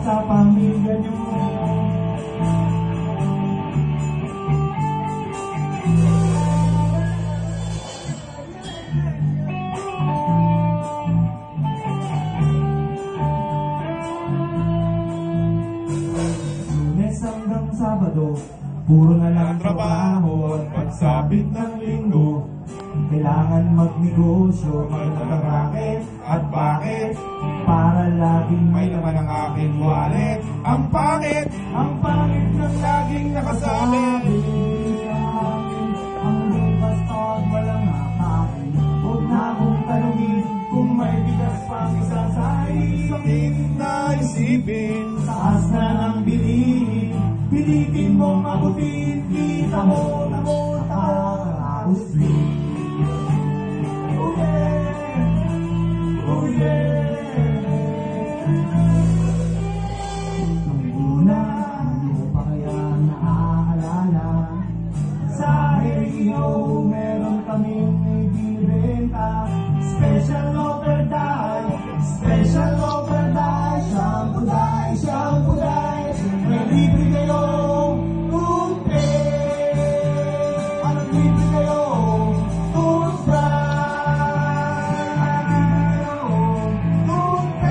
sa pamilya niyo. Lunes hanggang Sabado, puro na lang trabaho at pagsapit ng linggo. Kailangan magnegosyo, magtataraket at bakit? Para laging may laman ang aking wallet. Ang pangit ng laging nakasabit. Ang bukas pag walang hakain, huwag na akong tanungin kung may bigas pang isasahin. Sakit na isipin, taas na ng bilihin, pilitin mong mabutin, kita mo na mo nakaraos din. Meron kaming ibibenta, special offer dahil, special offer dahil, shampoo dahil, may libre kayo, toothpaste, anong libre kayo, toothbrush, anong libre kayo, toothbrush.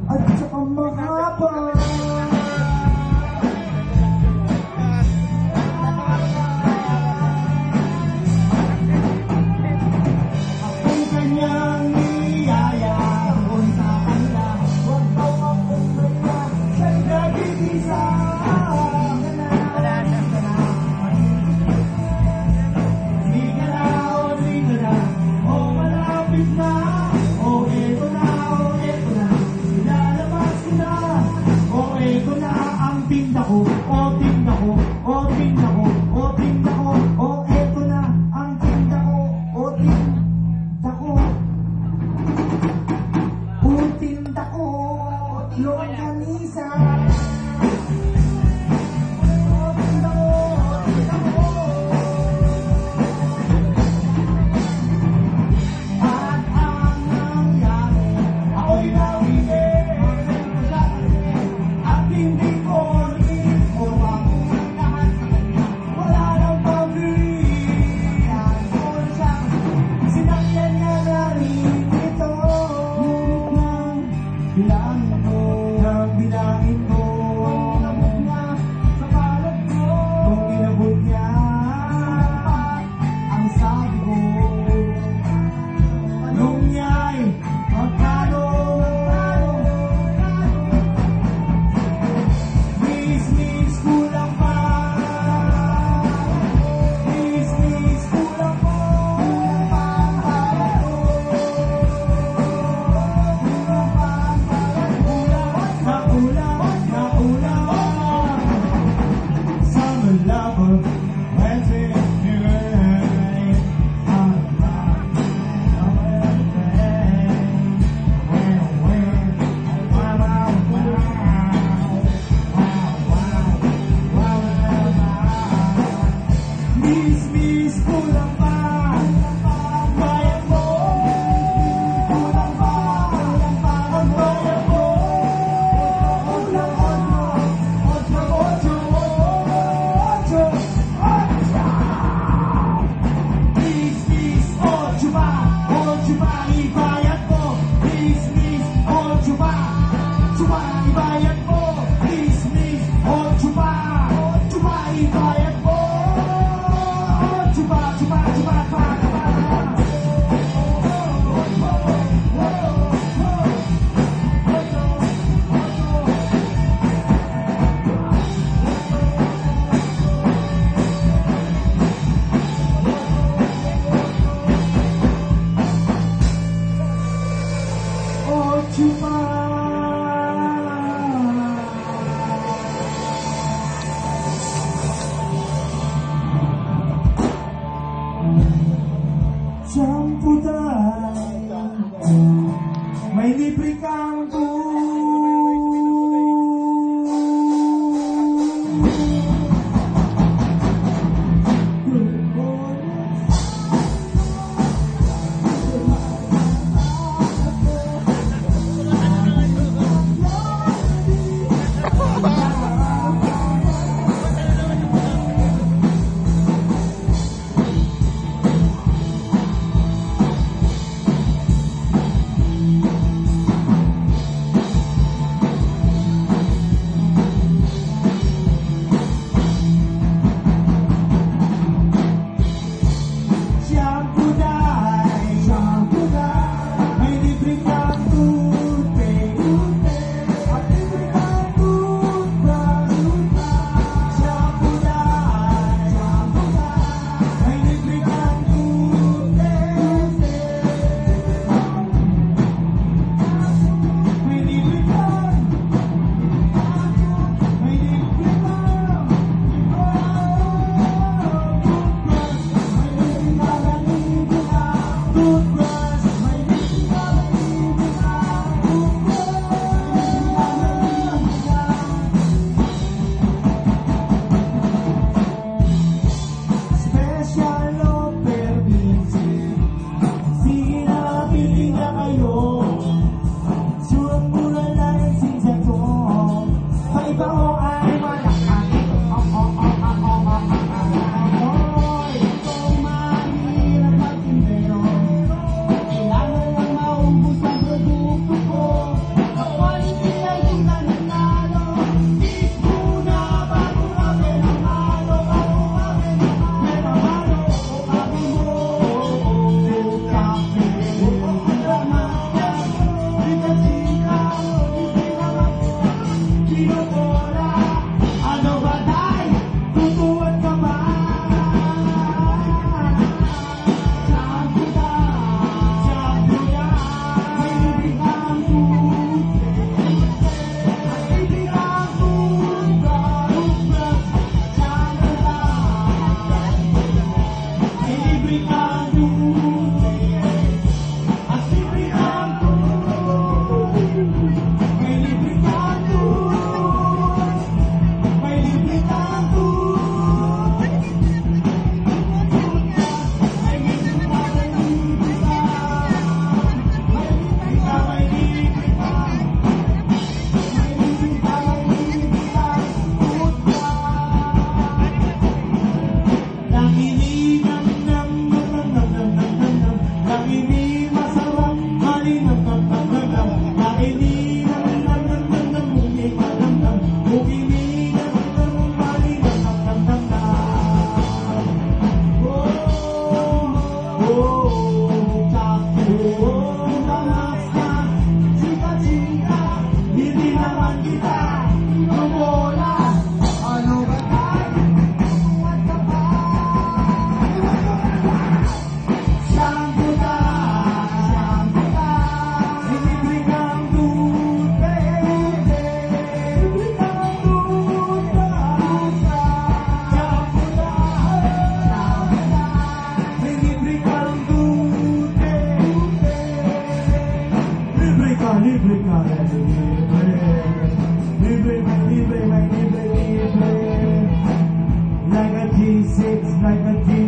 At saka mahaba. Akong kanyang niyaya, doon sa kanila, huwag daw akong kanya, siya'y nagigisa. chupa, ibayad mo. Please, please, oh, chupa. Chupa, ibayad mo. Chupa, chupa, chupa, chupa, chupa. Oh, chupa. Samputan, may libre kang Like a G6, like a G6.